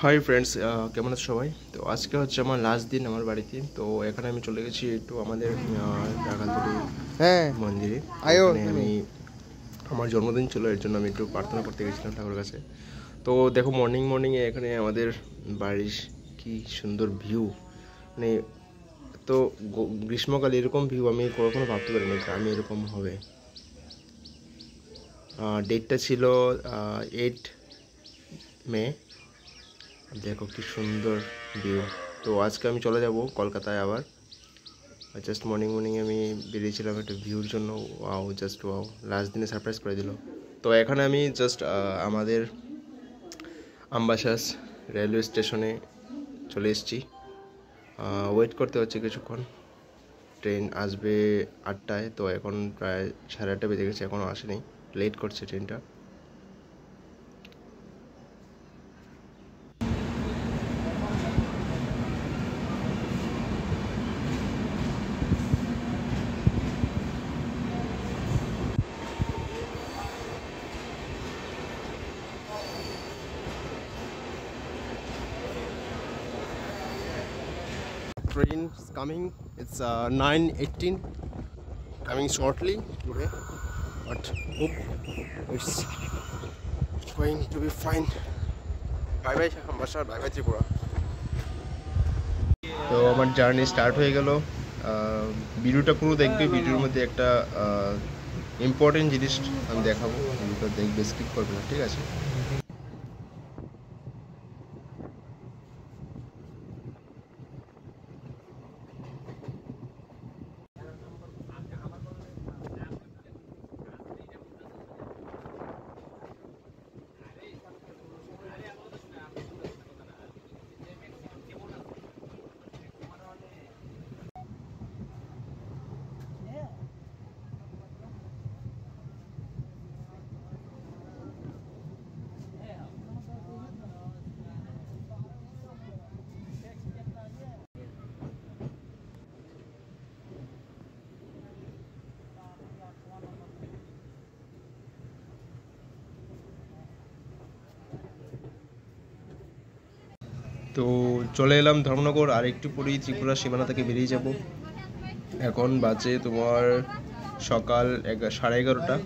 Hi friends, কেমন আছো সবাই? তো আজকে হচ্ছে আমার লাস্ট দিন আমার বাড়িতে। তো এখানে আমি চলে গেছি একটু আমাদের ডাকালতলি মন্দিরে। এখানে আমি আমার জন্মদিন ছিল, এর জন্য আমি একটু প্রার্থনা করতে গেছিলাম ঠাকুরের কাছে। তো দেখো মর্নিংয়ে এখানে আমাদের বাড়ির কি সুন্দর ভিউ, মানে তো গ্রীষ্মকালে এরকম ভিউ আমি কখনো ভাবতে পারিনি গ্রামে এরকম হবে। ডেটটা ছিল 8 মে। দেখো কি সুন্দর ভিউ। তো আজকে আমি চলে যাব কলকাতায় আবার। জাস্ট মর্নিং আমি বেরিয়েছিলাম একটা ভিউর জন্য। ওয়াও, জাস্ট ওয়াও, লাস্ট দিনে সারপ্রাইজ করে দিল। তো এখানে আমি জাস্ট আমাদের আমবাসাস রেলওয়ে স্টেশনে চলে এসেছি। ওয়েট করতে হচ্ছে কিছুক্ষণ, ট্রেন আসবে 8টায়। তো এখন প্রায় 8:30 বেজে গেছে, এখনও আসেনি, লেট করছে ট্রেনটা। Train is coming. It's 9:18, coming shortly today, but hope it's going to be fine. Bye bye Ambassador, bye bye Tripura. তো আমার জার্নি স্টার্ট হয়ে গেল। ভিডিওটা পুরো দেখবে, ভিডিওর মধ্যে একটা ইম্পর্টেন্ট জিনিস আমি দেখাবো, ভিডিওটা দেখবে, স্কিপ করবে না, ঠিক আছে? তো চলে এলাম ধর্মনগর, আর একটু পরেই ত্রিপুরা সীমানা থেকে বেরিয়ে যাব। এখন বাজে তোমার সকাল 11:30।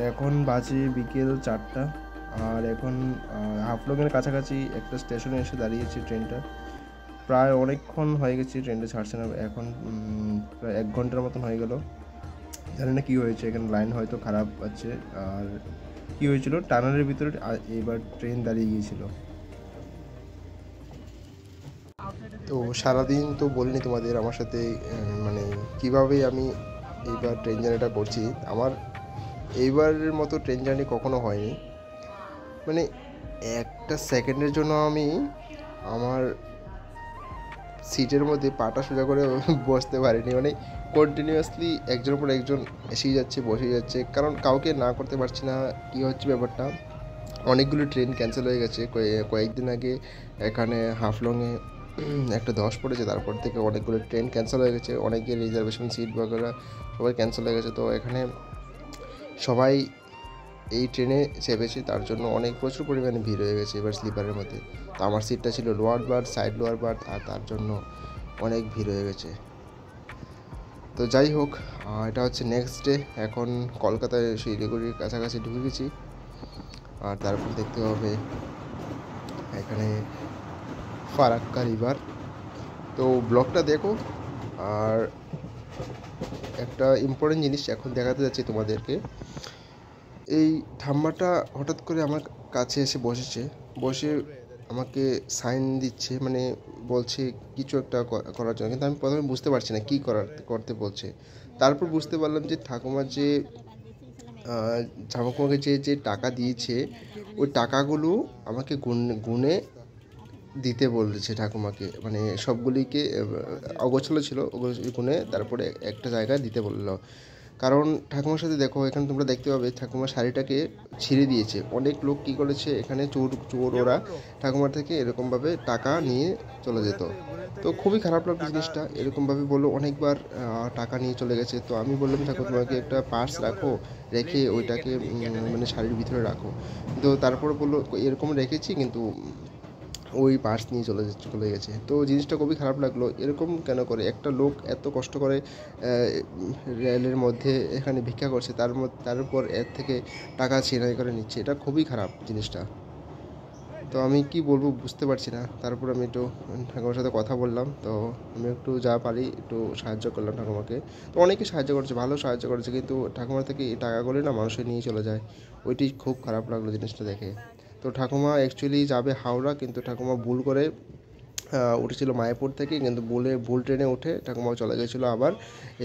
এখন বাজে বিকেল 4টা আর এখন হাফলংয়ের কাছাকাছি একটা স্টেশনে এসে দাঁড়িয়েছি ট্রেনটা। প্রায় অনেকক্ষণ হয়ে গেছে, ট্রেনটা ছাড়ছে না। এখন প্রায় 1 ঘন্টার মতন হয়ে গেল। জানি না কী হয়েছে, এখানে লাইন হয়তো খারাপ আছে। আর কী হয়েছিল, টানেলের ভিতরে এবার ট্রেন দাঁড়িয়ে গিয়েছিল। তো সারাদিন তো বলিনি তোমাদের আমার সাথে মানে কীভাবে আমি এইবার ট্রেন জার্নিটা করছি। আমার এইবারের মতো ট্রেন জার্নি কখনো হয়নি। মানে একটা সেকেন্ডের জন্য আমি আমার সিটের মধ্যে পাটা সোজা করে বসতে পারিনি। মানে কন্টিনিউয়াসলি একজনের পর একজন এসেই যাচ্ছে, বসেই যাচ্ছে, কারণ কাউকে না করতে পারছি না। কী হচ্ছে ব্যাপারটা, অনেকগুলো ট্রেন ক্যান্সেল হয়ে গেছে। কয়েকদিন আগে এখানে হাফলংয়ে একটা ধস পড়েছে, তারপর থেকে অনেকগুলো ট্রেন ক্যান্সেল হয়ে গেছে। অনেকের রিজার্ভেশন সিট বগেরা সবাই ক্যান্সেল হয়ে গেছে। তো এখানে সবাই এই ট্রেনে চেপেছে, তার জন্য প্রচুর পরিমাণে ভিড় হয়ে গেছে এবার স্লিপারের মধ্যে। তো আমার সিটটা ছিল lower berth, side lower berth, আর তার জন্য অনেক ভিড় হয়ে গেছে। তো যাই হোক, এটা হচ্ছে নেক্সট ডে। এখন কলকাতায় শিলিগুড়ির কাছাকাছি ঢুকে গেছি। আর তারপর দেখতে হবে এখানে ফারাক্কা রিভার। তো ব্লগটা দেখো। আর একটা ইম্পর্টেন্ট জিনিস এখন দেখাতে যাচ্ছি তোমাদেরকে। এই ঠাম্মাটা হঠাৎ করে আমার কাছে এসে বসে আমাকে সাইন দিচ্ছে, মানে বলছে কিছু একটা করার জন্য। কিন্তু আমি প্রথমে বুঝতে পারছি না কী করতে বলছে। তারপর বুঝতে পারলাম যে ঠাকুমাকে যে টাকা দিয়েছে, ওই টাকাগুলো আমাকে গুনে দিতে বলেছে ঠাকুমাকে। মানে সবগুলিকে অগোছালো ছিল, ওগুলো গুনে তারপরে একটা জায়গায় দিতে বললো। কারণ ঠাকুমার সাথে দেখো, এখানে তোমরা দেখতে পাবে ঠাকুমার শাড়িটাকে ছিঁড়ে দিয়েছে। অনেক লোক কী করেছে, এখানে চোর ওরা ঠাকুমার থেকে এরকমভাবে টাকা নিয়ে চলে যেত। তো খুবই খারাপ লাগলো জিনিসটা। এরকমভাবে বললো অনেকবার টাকা নিয়ে চলে গেছে। তো আমি বললাম ঠাকুর তোমাকে একটা পার্স রাখো, রেখে ওইটাকে মানে শাড়ির ভিতরে রাখো। তো তারপরে বললো এরকম রেখেছি, কিন্তু ওই পার্স নিয়ে চলে গেছে। তো জিনিসটা খুবই খারাপ লাগলো। এরকম কেন করে একটা লোক এত কষ্ট করে রেলের মধ্যে এখানে ভিক্ষা করছে, তার উপর এর থেকে টাকা ছিনতাই করে নিচ্ছে। এটা খুবই খারাপ জিনিসটা। তো আমি কি বলবো বুঝতে পারছি না। তারপর আমি একটু ঠাকুমার সাথে কথা বললাম। তো আমি একটু যা পারি একটু সাহায্য করলাম ঠাকুমাকে। তো অনেকে সাহায্য করেছে, ভালো সাহায্য করেছে, কিন্তু ঠাকুমার থেকে এই টাকাগুলো না মানুষে নিয়ে চলে যায়। ওইটি খুব খারাপ লাগলো জিনিসটা দেখে। তো ঠাকুমা অ্যাকচুয়ালি যাবে হাওড়া, কিন্তু ঠাকুমা ভুল করে উঠেছিল মায়াপুর থেকে, কিন্তু ভুল ট্রেনে উঠে ঠাকুমা চলে গেছিলো আবার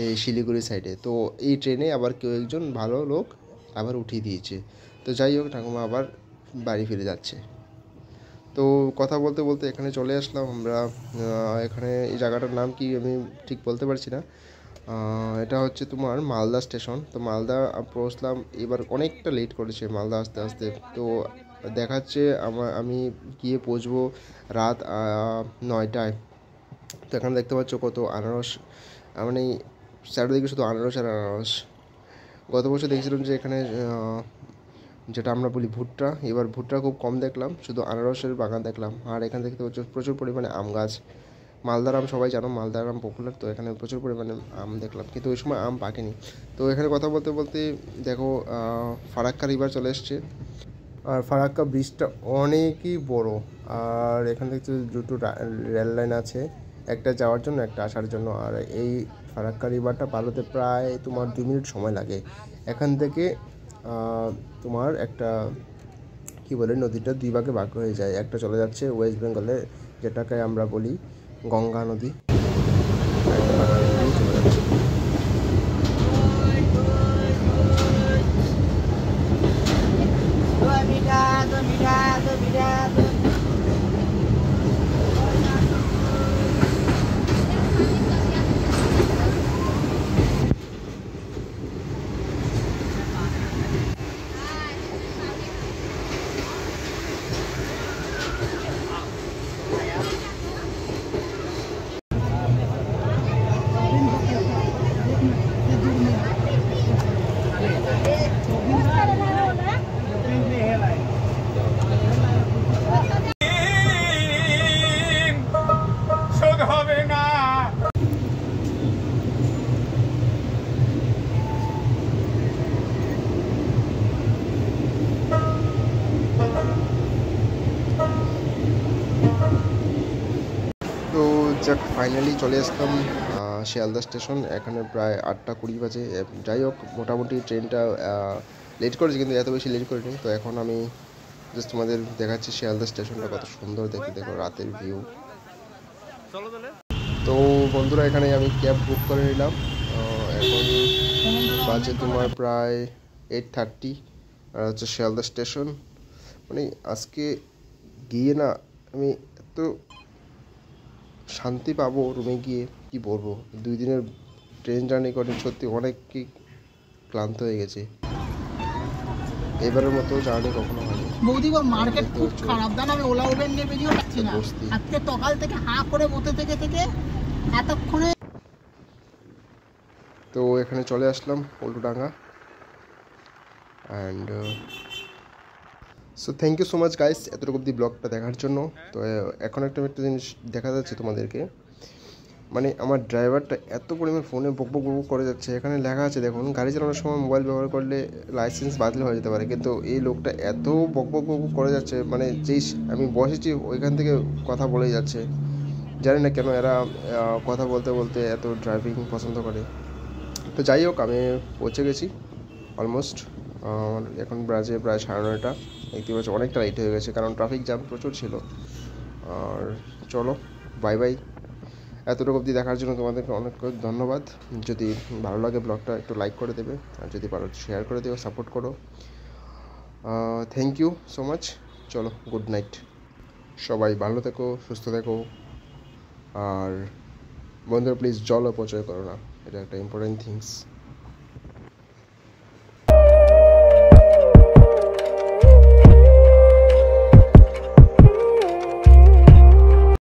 এই শিলিগুড়ি সাইডে। তো এই ট্রেনে আবার কেউ একজন ভালো লোক আবার উঠিয়ে দিয়েছে। তো যাই হোক, ঠাকুমা আবার বাড়ি ফিরে যাচ্ছে। তো কথা বলতে বলতে এখানে চলে আসলাম আমরা। এখানে এই জায়গাটার নাম কি আমি ঠিক বলতে পারছি না। এটা হচ্ছে তোমার মালদা স্টেশন। তো মালদা পৌঁছলাম, এবার অনেকটা লেট করেছে মালদা আসতে আসতে। তো দেখাচ্ছে আমি গিয়ে পৌঁছবো রাত 9টায়। তো এখানে দেখতে পাচ্ছ কত আনারস, মানে চারিদিকে শুধু আনারস আর আনারস। গত বছর দেখছিলাম যে এখানে যেটা আমরা বলি ভুট্টা, এবার ভুট্টা খুব কম দেখলাম, শুধু আনারসের বাগান দেখলাম। আর এখানে দেখতে পাচ্ছ প্রচুর পরিমাণে আম গাছ। মালদার আম সবাই জানো, মালদার আম পপুলার। তো এখানে প্রচুর পরিমাণে আম দেখলাম, কিন্তু ওই সময় আম পাকেনি। তো এখানে কথা বলতে বলতে দেখো ফারাক্কা রিভার চলে এসছে। আর ফারাক্কা ব্রিজটা অনেকই বড়। আর এখান থেকে দুটো রেল লাইন আছে, একটা যাওয়ার জন্য একটা আসার জন্য। আর এই ফারাক্কা রিভারটা পার হতে প্রায় তোমার 2 মিনিট সময় লাগে। এখান থেকে তোমার একটা কী বলে নদীটা 2 ভাগে ভাগ হয়ে যায়। একটা চলে যাচ্ছে ওয়েস্ট বেঙ্গলে, যেটাকে আমরা বলি গঙ্গা নদী, একটা বাংলা নদী চলে যাচ্ছে। তো যাক, ফাইনালি চলে আসলাম শিয়ালদা স্টেশন। এখানে প্রায় 8:20 বাজে। যাই হোক, মোটামুটি ট্রেনটা লেট করেছে, কিন্তু এত বেশি লেট করিনি। তো এখন আমি জাস্ট তোমাদের দেখাচ্ছি শিয়ালদা স্টেশনটা কত সুন্দর দেখতে, দেখো রাতের ভিউ। তো বন্ধুরা, এখানে আমি ক্যাব বুক করে নিলাম। এখন বাজে তোমার প্রায় 8:30, আর হচ্ছে শিয়ালদা স্টেশন। মানে আজকে গিয়ে না আমি এত শান্তি পাবো রুমে গিয়ে, কি বলবো। 2 দিনের ট্রেন জার্নি করে সত্যি অনেক কি ক্লান্ত হয়ে গেছে। এবারের মতো জার্নি কখনো হয়নি। বৌদি মার্কেট খুব খারাপ, জানো আমি ওলা উবের নিয়ে বেরিয়ে পাচ্ছি না। আজকে সকাল থেকে হাঁ করে বসে থেকে এতক্ষণে। তো এখানে চলে আসলাম Paltudanga. And so thank you so much guys এতটুকু অব্দি ব্লগটা দেখার জন্য। তো এখন একটা জিনিস দেখা যাচ্ছে তোমাদেরকে, মানে আমার ড্রাইভারটা এত পরিমাণ ফোনে বক বক করে যাচ্ছে। এখানে লেখা আছে দেখুন, গাড়ি চালানোর সময় মোবাইল ব্যবহার করলে লাইসেন্স বাতিল হয়ে যেতে পারে, কিন্তু এই লোকটা এত বক বক করে যাচ্ছে, মানে যেই আমি বসেছি ওইখান থেকে কথা বলেই যাচ্ছে। জানি না কেন এরা কথা বলতে বলতে এত ড্রাইভিং পছন্দ করে। তো যাই হোক, আমি পৌঁছে গেছি অলমোস্ট। এখন বাজে প্রায় 9:30। দেখতে পাচ্ছি অনেকটা লেট হয়ে গেছে, কারণ ট্রাফিক জ্যাম প্রচুর ছিল। আর চলো, বাই বাই। এতটুকু অবধি দেখার জন্য তোমাদেরকে অনেক ধন্যবাদ। যদি ভালো লাগে ব্লগটা একটু লাইক করে দেবে, আর যদি পারো শেয়ার করে দিও, সাপোর্ট করো। Thank you so much. চলো, গুড নাইট। সবাই ভালো থেকো, সুস্থ থেকো। আর বন্ধুরা প্লিজ জল অপচয় করো না, এটা একটা ইম্পর্টেন্ট থিংস।